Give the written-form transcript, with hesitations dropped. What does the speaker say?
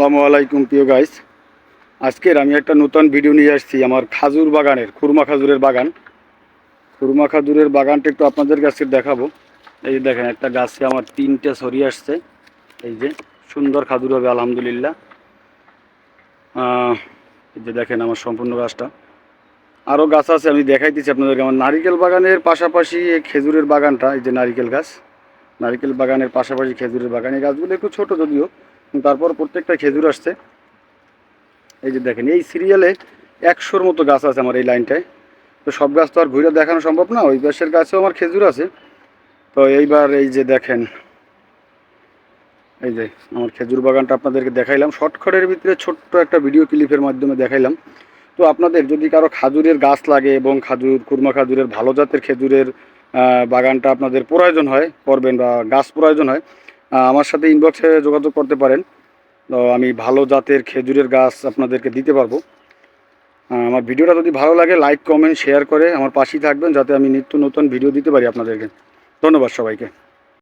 আসসালামু আলাইকুম প্রিয় গাইস। আজকের আমি একটা নতুন ভিডিও নিয়ে আসছি আমার খাজুর বাগানের, খুরমা খাজুরের বাগান। খুরমা খাজুরের বাগানটা একটু আপনাদের কাছে দেখাবো। এই যে দেখেন, একটা গাছে আমার 3টে ছড়িয়ে আসছে। এই যে সুন্দর খাজুর হবে আলহামদুলিল্লাহ। এই যে দেখেন আমার সম্পূর্ণ গাছটা। আরও গাছ আছে, আমি দেখাইতেছি আপনাদেরকে। আমার নারিকেল বাগানের পাশাপাশি এই খেজুরের বাগানটা, এই যে নারিকেল গাছ, নারিকেল বাগানের পাশাপাশি খেজুরের বাগান। এই গাছগুলো একটু ছোটো যদিও, কিন্তু তারপর প্রত্যেকটা খেজুর আসছে। এই যে দেখেন, এই সিরিয়ালে 100-র মতো গাছ আছে আমার এই লাইনটায়। তো সব গাছ তো আর ঘুরে দেখানো সম্ভব না, ওই পাশের গাছেও আমার খেজুর আছে। তো এইবার এই যে দেখেন, এই যে আমার খেজুর বাগানটা আপনাদেরকে দেখাইলাম শর্টকাটের ভিতরে, ছোট্ট একটা ভিডিও ক্লিপের মাধ্যমে দেখাইলাম। তো আপনাদের যদি কারো খাজুরের গাছ লাগে এবং খাজুর, খুরমা খাজুরের ভালো জাতের খেজুরের বাগানটা আপনাদের প্রয়োজন হয়, করবেন বা গাছ প্রয়োজন হয়, আমার সাথে ইনবক্সে যোগাযোগ করতে পারেন। তো আমি ভালো জাতের খেজুরের গাছ আপনাদেরকে দিতে পারবো। আমার ভিডিওটা যদি ভালো লাগে, লাইক, কমেন্ট, শেয়ার করে আমার পাশেই থাকবেন, যাতে আমি নিত্য নতুন ভিডিও দিতে পারি আপনাদেরকে। ধন্যবাদ সবাইকে।